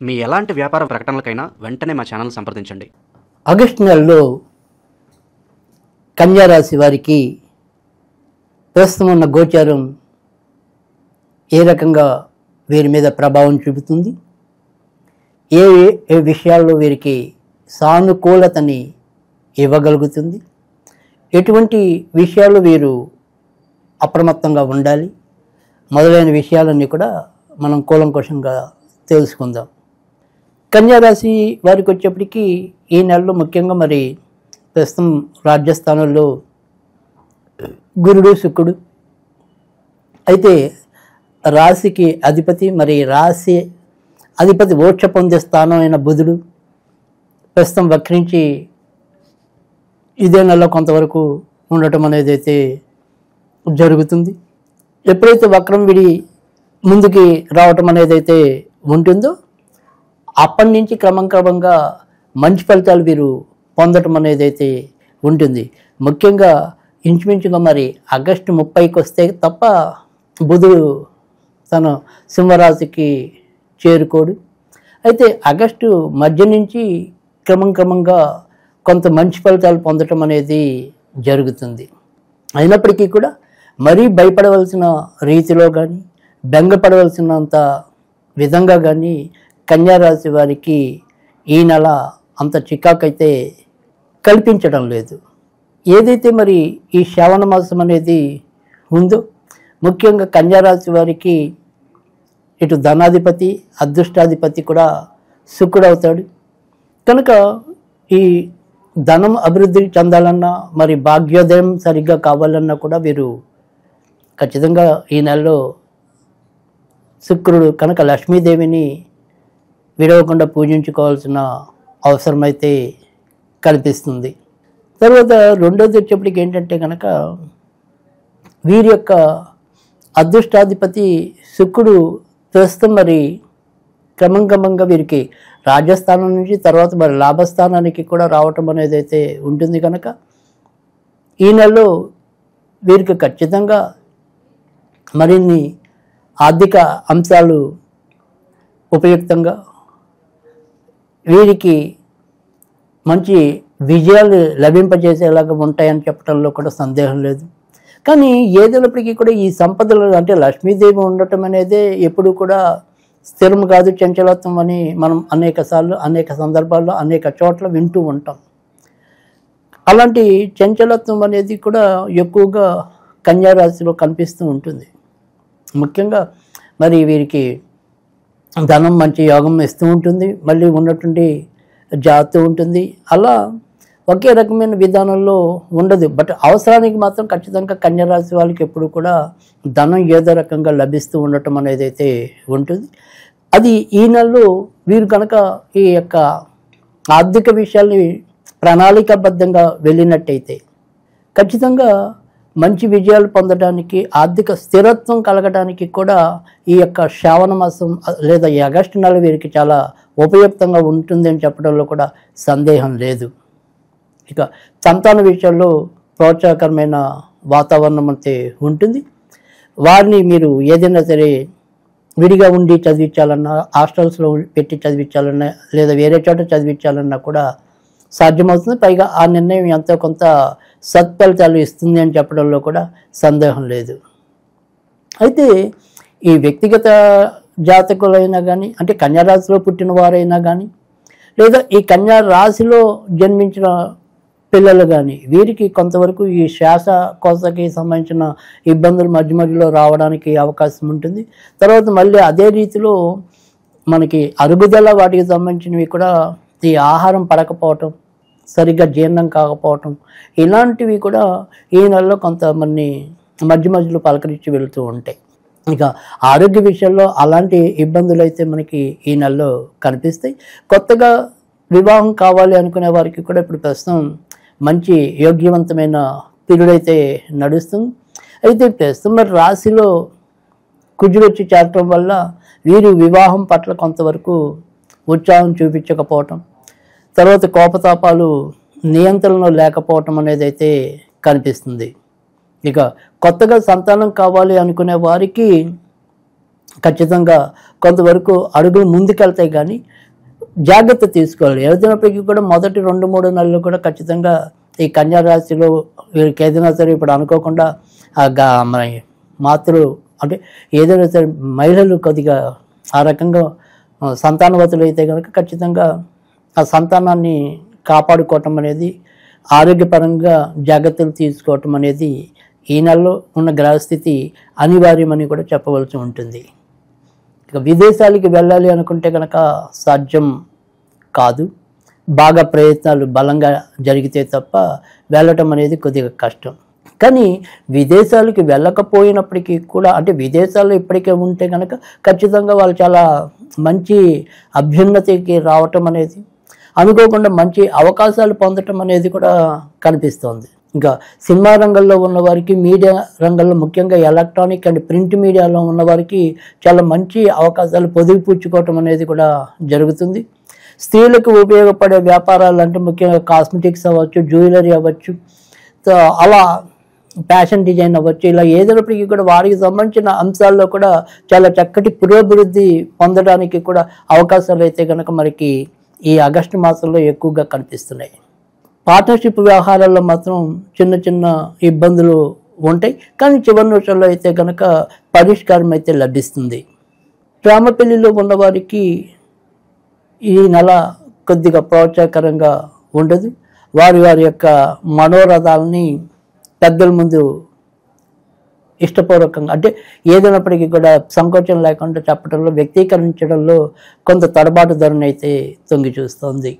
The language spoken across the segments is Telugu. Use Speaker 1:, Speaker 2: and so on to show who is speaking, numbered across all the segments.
Speaker 1: మీ ఎలాంటి వ్యాపార ప్రకటనలకైనా వెంటనే మా ఛానల్ సంప్రదించండి.
Speaker 2: ఆగస్టు నెలలో కన్యా రాశి వారికి ప్రస్తుతం ఉన్న గోచారం ఏ రకంగా వీరి మీద ప్రభావం చూపుతుంది, ఏ ఏ విషయాల్లో వీరికి సానుకూలతని ఇవ్వగలుగుతుంది, ఎటువంటి విషయాలు వీరు అప్రమత్తంగా ఉండాలి మొదలైన విషయాలన్నీ కూడా మనం కూలంకషంగా తెలుసుకుందాం. కన్యారాశి వారికి వచ్చేప్పటికీ ఈ నెలలో ముఖ్యంగా మరి ప్రస్తుతం రాజ్యస్థానంలో గురుడు శుక్రుడు అయితే రాశికి అధిపతి, మరి రాశి అధిపతి మోక్ష పొందే స్థానం అయిన బుధుడు ప్రస్తుతం వక్రించి ఇదే నెలలో కొంతవరకు ఉండటం అనేది అయితే జరుగుతుంది. ఎప్పుడైతే వక్రం విడి ముందుకి రావటం అనేది అయితే ఉంటుందో అప్పటి నుంచి క్రమంగా మంచి ఫలితాలు వీరు పొందటం అనేది అయితే ఉంటుంది. ముఖ్యంగా ఇంచుమించుగా మరి ఆగస్టు 30కి వస్తే తప్ప బుధుడు తన సింహరాశికి చేరుకోడు. అయితే ఆగస్టు మధ్య నుంచి క్రమంగా కొంత మంచి ఫలితాలు పొందటం అనేది జరుగుతుంది. అయినప్పటికీ కూడా మరీ భయపడవలసిన రీతిలో కానీ బెంగపడవలసినంత విధంగా కానీ కన్యారాశి వారికి ఈ నెల అంత చికాకైతే కల్పించడం లేదు. ఏదైతే మరి ఈ శ్రావణ మాసం అనేది ఉందో ముఖ్యంగా కన్యారాశి వారికి ఇటు ధనాధిపతి అదృష్టాధిపతి కూడా శుక్రుడు అవుతాడు. కనుక ఈ ధనం అభివృద్ధి చెందాలన్నా మరి భాగ్యోదయం సరిగ్గా కావాలన్నా కూడా వీరు ఖచ్చితంగా ఈ నెలలో శుక్రుడు కనుక లక్ష్మీదేవిని విడవకుండా పూజించుకోవాల్సిన అవసరమైతే కనిపిస్తుంది. తర్వాత రెండోది వచ్చేప్పటికి ఏంటంటే కనుక వీరి యొక్క అదృష్టాధిపతి శుక్రుడు ప్రస్తుతం మరి క్రమంగా వీరికి రాజస్థానం నుంచి తర్వాత మరి లాభస్థానానికి కూడా రావటం అనేది అయితే ఉంటుంది. కనుక ఈ నెలలో వీరికి ఖచ్చితంగా మరిన్ని ఆర్థిక అంశాలు ఉపయుక్తంగా వీరికి మంచి విజయాలు లభింపజేసేలాగా ఉంటాయని చెప్పడంలో కూడా సందేహం లేదు. కానీ ఏదైనప్పటికీ కూడా ఈ సంపదలు అంటే లక్ష్మీదేవి ఉండటం అనేది ఎప్పుడు కూడా స్థిరం కాదు, చంచలత్వం అని మనం అనేక సందర్భాల్లో అనేక చోట్ల వింటూ ఉంటాం. అలాంటి చంచలత్వం అనేది కూడా ఎక్కువగా కన్యారాశిలో కనిపిస్తూ ఉంటుంది. ముఖ్యంగా మరి వీరికి ధనం మంచి యోగం ఇస్తూ ఉంటుంది, మళ్ళీ ఉన్నటువంటి జాతు ఉంటుంది. అలా ఒకే రకమైన విధానంలో ఉండదు. బట్ అవసరానికి మాత్రం ఖచ్చితంగా కన్యారాశి వాళ్ళకి ఎప్పుడు కూడా ధనం ఏదో రకంగా లభిస్తూ ఉండటం అనేది అయితే ఉంటుంది. అది ఈ నెలలో వీరు కనుక ఈ యొక్క ఆర్థిక విషయాల్ని ప్రణాళికాబద్ధంగా వెళ్ళినట్టయితే ఖచ్చితంగా మంచి విజయాలు పొందడానికి ఆర్థిక స్థిరత్వం కలగడానికి కూడా ఈ యొక్క శ్రావణ మాసం లేదా ఈ ఆగస్టు నెల వీరికి చాలా ఉపయుక్తంగా ఉంటుంది అని చెప్పడంలో కూడా సందేహం లేదు. ఇక సంతాన విషయంలో ప్రోత్సాహకరమైన వాతావరణం అయితే ఉంటుంది. వారిని మీరు ఏదైనా సరే విడిగా ఉండి చదివించాలన్నా, హాస్టల్స్లో పెట్టి చదివించాలన్నా లేదా వేరే చోట చదివించాలన్నా కూడా సాధ్యమవుతుంది. పైగా ఆ నిర్ణయం ఎంతో కొంత సత్ఫలితాలు ఇస్తుంది అని చెప్పడంలో కూడా సందేహం లేదు. అయితే ఈ వ్యక్తిగత జాతకులైనా కానీ అంటే కన్యారాశిలో పుట్టిన వారైనా కానీ లేదా ఈ కన్యా రాశిలో జన్మించిన పిల్లలు కానీ వీరికి కొంతవరకు ఈ శ్వాసకోశకి సంబంధించిన ఇబ్బందులు మధ్యలో రావడానికి అవకాశం ఉంటుంది. తర్వాత మళ్ళీ అదే రీతిలో మనకి అరుగుదల వాటికి సంబంధించినవి కూడా ఈ ఆహారం పడకపోవటం, సరిగ్గా జీర్ణం కాకపోవటం ఇలాంటివి కూడా ఈ నెలలో కొంతమంది మధ్యలో పలకరించి వెళుతూ ఉంటాయి. ఇక ఆరోగ్య విషయంలో అలాంటి ఇబ్బందులు అయితే మనకి ఈ నెలలో కనిపిస్తాయి. కొత్తగా వివాహం కావాలి అనుకునే వారికి కూడా ఇప్పుడు ప్రస్తుతం మంచి యోగ్యవంతమైన పీరియడ్ అయితే నడుస్తుంది. అయితే ప్రస్తుతం మరి రాశిలో కుజుడు వచ్చి చేరటం వల్ల వీరు వివాహం పట్ల కొంతవరకు ఉత్సాహం చూపించకపోవటం, తర్వాత కోపతాపాలు నియంత్రణలో లేకపోవటం అనేది అయితే కనిపిస్తుంది. ఇక కొత్తగా సంతానం కావాలి అనుకునే వారికి ఖచ్చితంగా కొంతవరకు అడుగులు ముందుకెళ్తాయి, కానీ జాగ్రత్త తీసుకోవాలి. ఏదైనప్పటికీ కూడా మొదటి 2-3 నెలలు కూడా ఖచ్చితంగా ఈ కన్యా రాశిలో వీరికి ఏదైనా సరే ఇప్పుడు అనుకోకుండా మన అంటే ఏదైనా సరే మహిళలు కొద్దిగా ఆ రకంగా సంతానవతులు అయితే కనుక ఖచ్చితంగా ఆ సంతానాన్ని కాపాడుకోవటం అనేది, ఆరోగ్యపరంగా జాగ్రత్తలు తీసుకోవటం అనేది ఈ నెలలో ఉన్న గ్రహస్థితి అనివార్యమని కూడా చెప్పవలసి ఉంటుంది. ఇక విదేశాలకి వెళ్ళాలి అనుకుంటే కనుక సాధ్యం కాదు. బాగా ప్రయత్నాలు బలంగా జరిగితే తప్ప వెళ్ళటం అనేది కొద్దిగా కష్టం. కానీ విదేశాలకి వెళ్ళకపోయినప్పటికీ కూడా, అంటే విదేశాల్లో ఇప్పటికే ఉంటే కనుక ఖచ్చితంగా వాళ్ళు చాలా మంచి అభ్యున్నతికి రావటం అనేది, అనుకోకుండా మంచి అవకాశాలు పొందటం అనేది కూడా కనిపిస్తోంది. ఇంకా సినిమా రంగంలో ఉన్నవారికి, మీడియా రంగంలో ముఖ్యంగా ఎలక్ట్రానిక్ అండ్ ప్రింట్ మీడియాలో ఉన్నవారికి చాలా మంచి అవకాశాలు పొదిగిపుచ్చుకోవటం అనేది కూడా జరుగుతుంది. స్త్రీలకు ఉపయోగపడే వ్యాపారాలు అంటే ముఖ్యంగా కాస్మెటిక్స్ అవ్వచ్చు, జ్యువెలరీ అవ్వచ్చు, అలా ఫ్యాషన్ డిజైన్ అవ్వచ్చు, ఇలా ఏదైనప్పటికీ కూడా వారికి సంబంధించిన అంశాల్లో కూడా చాలా చక్కటి పురోభివృద్ధి పొందడానికి కూడా అవకాశాలు అయితే కనుక మనకి ఈ ఆగస్టు మాసంలో ఎక్కువగా కనిపిస్తున్నాయి. పార్ట్నర్షిప్ వ్యవహారాల్లో మాత్రం చిన్న చిన్న ఇబ్బందులు ఉంటాయి, కానీ చివరి నిమిషంలో అయితే కనుక పరిష్కారం అయితే లభిస్తుంది. ప్రేమ పెళ్లిలో ఉన్నవారికి ఈ నెల కొద్దిగా ప్రోత్సాహకరంగా ఉండదు. వారి యొక్క మనోరథాలని పెద్దల ముందు ఇష్టపూర్వకంగా, అంటే ఏదైనప్పటికీ కూడా సంకోచం లేకుండా చెప్పడంలో, వ్యక్తీకరించడంలో కొంత తడబాటు ధోరణి అయితే తొంగి చూస్తోంది.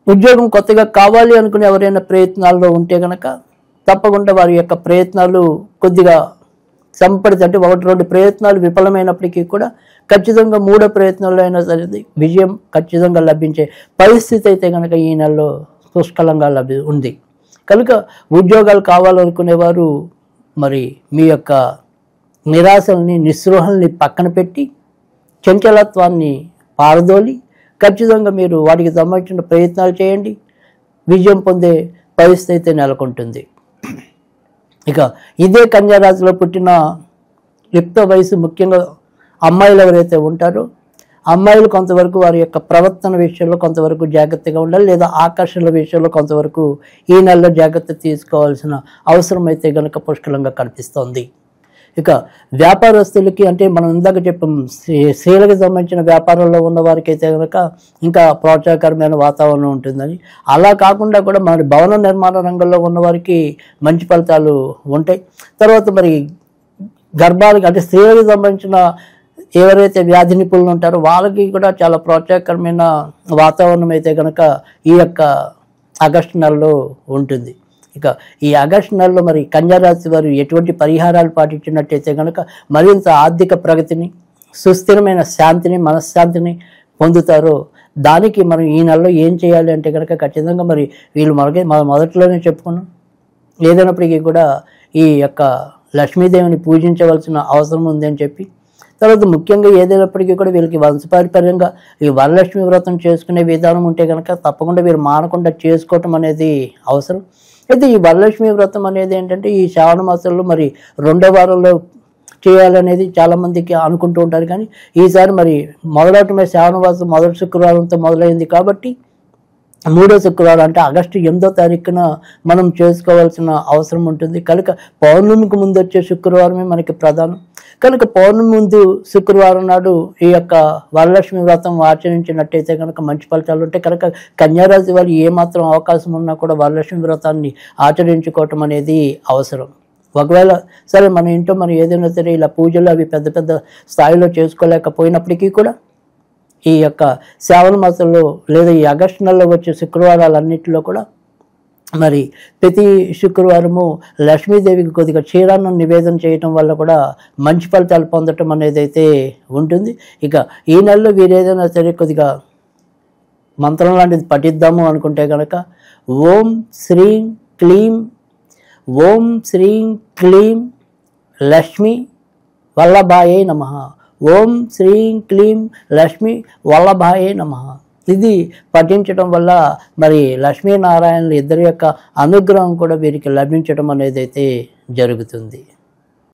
Speaker 2: ఉద్యోగం కొత్తగా కావాలి అనుకుని ఎవరైనా ప్రయత్నాల్లో ఉంటే కనుక తప్పకుండా వారి యొక్క ప్రయత్నాలు కొద్దిగా సంపడితే, అంటే 1-2 ప్రయత్నాలు విఫలమైనప్పటికీ కూడా ఖచ్చితంగా 3వ ప్రయత్నంలో అయినా సరే విజయం ఖచ్చితంగా లభించే పరిస్థితి అయితే కనుక ఈ నెలలో పుష్కలంగా ఉంది. కనుక ఉద్యోగాలు కావాలనుకునేవారు మరి మీ యొక్క నిరాశల్ని, నిస్పృహల్ని పక్కన పెట్టి చంచలత్వాన్ని పారదోలి ఖచ్చితంగా మీరు వాటికి సంబంధించిన ప్రయత్నాలు చేయండి. విజయం పొందే పరిస్థితి అయితే నెలకొంటుంది. ఇక ఇదే కన్యా రాశిలో పుట్టిన యుక్త వయసు, ముఖ్యంగా అమ్మాయిలు ఎవరైతే ఉంటారో అమ్మాయిలు కొంతవరకు వారి యొక్క ప్రవర్తన విషయంలో కొంతవరకు జాగ్రత్తగా ఉండాలి, లేదా ఆకర్షణల విషయంలో కొంతవరకు ఈ నెలలో జాగ్రత్త తీసుకోవాల్సిన అవసరం అయితే కనుక పుష్కలంగా కనిపిస్తోంది. ఇక వ్యాపారస్తులకి, అంటే మనం ఇందాక చెప్పాం స్త్రీలకు సంబంధించిన వ్యాపారంలో ఉన్న వారికి అయితే కనుక ఇంకా ప్రోత్సాహకరమైన వాతావరణం ఉంటుందని, అలా కాకుండా కూడా మరి భవన నిర్మాణ రంగంలో ఉన్నవారికి మంచి ఫలితాలు ఉంటాయి. తర్వాత మరి గర్భాలకి, అంటే స్త్రీలకు సంబంధించిన ఎవరైతే వ్యాధి నిపుణులు ఉంటారో వాళ్ళకి కూడా చాలా ప్రోత్సాహకరమైన వాతావరణం అయితే కనుక ఈ యొక్క ఆగస్టు నెలలో ఉంటుంది. ఇక ఈ ఆగస్టు నెలలో మరి కన్యా రాశి వారు ఎటువంటి పరిహారాలు పాటించినట్టయితే కనుక మరింత ఆర్థిక ప్రగతిని, సుస్థిరమైన శాంతిని, మనశ్శాంతిని పొందుతారో దానికి మనం ఈ నెలలో ఏం చేయాలి అంటే కనుక ఖచ్చితంగా మరి వీళ్ళు మొదట్లోనే చెప్పుకున్నాం, ఏదైనప్పటికీ కూడా ఈ యొక్క లక్ష్మీదేవిని పూజించవలసిన అవసరం ఉంది అని చెప్పి, తర్వాత ముఖ్యంగా ఏదైనప్పటికీ కూడా వీళ్ళకి వంశపారంపర్యంగా ఈ వరలక్ష్మి వ్రతం చేసుకునే విధానం ఉంటే కనుక తప్పకుండా వీరు మానకుండా చేసుకోవటం అనేది అవసరం. అయితే ఈ వరలక్ష్మి వ్రతం అనేది ఏంటంటే ఈ శ్రావణ మాసంలో మరి 2వ వారంలో చేయాలనేది చాలామందికి అనుకుంటూ ఉంటారు, కానీ ఈసారి మరి మొదలవటమే శ్రావణ మాసం మొదటి శుక్రవారంతో మొదలైంది కాబట్టి 3వ శుక్రవారం అంటే ఆగస్టు 8వ తారీఖున మనం చేసుకోవాల్సిన అవసరం ఉంటుంది. కనుక పౌర్ణమికి ముందు వచ్చే శుక్రవారమే మనకి ప్రధానం. కనుక పౌర్ణమి ముందు శుక్రవారం నాడు ఈ యొక్క వరలక్ష్మి వ్రతం ఆచరించినట్టయితే కనుక మంచి ఫలితాలు ఉంటాయి. కనుక కన్యారాశి వారు ఏమాత్రం అవకాశం ఉన్నా కూడా వరలక్ష్మి వ్రతాన్ని ఆచరించుకోవటం అనేది అవసరం. ఒకవేళ సరే మన ఇంట్లో మనం ఏదైనా సరే ఇలా పూజలు అవి పెద్ద పెద్ద స్థాయిలో చేసుకోలేకపోయినప్పటికీ కూడా ఈ యొక్క శ్రావణ మాసంలో లేదా ఈ ఆగస్టు నెలలో వచ్చే శుక్రవారాలన్నింటిలో కూడా మరి ప్రతి శుక్రవారము లక్ష్మీదేవికి కొద్దిగా క్షీరాన్నం నివేదన చేయటం వల్ల కూడా మంచి ఫలితాలు పొందటం అనేది అయితే ఉంటుంది. ఇక ఈ నెలలో వీరు ఏదైనా సరే కొద్దిగా మంత్రం లాంటిది పఠిద్దాము అనుకుంటే కనుక ఓం శ్రీం క్లీం లక్ష్మీ వల్లభాయే నమః, ఓం శ్రీం క్లీం లక్ష్మీ వల్లభాయే నమః. ఇది పఠించడం వల్ల మరి లక్ష్మీనారాయణులు ఇద్దరి యొక్క అనుగ్రహం కూడా వీరికి లభించడం అనేది అయితే జరుగుతుంది.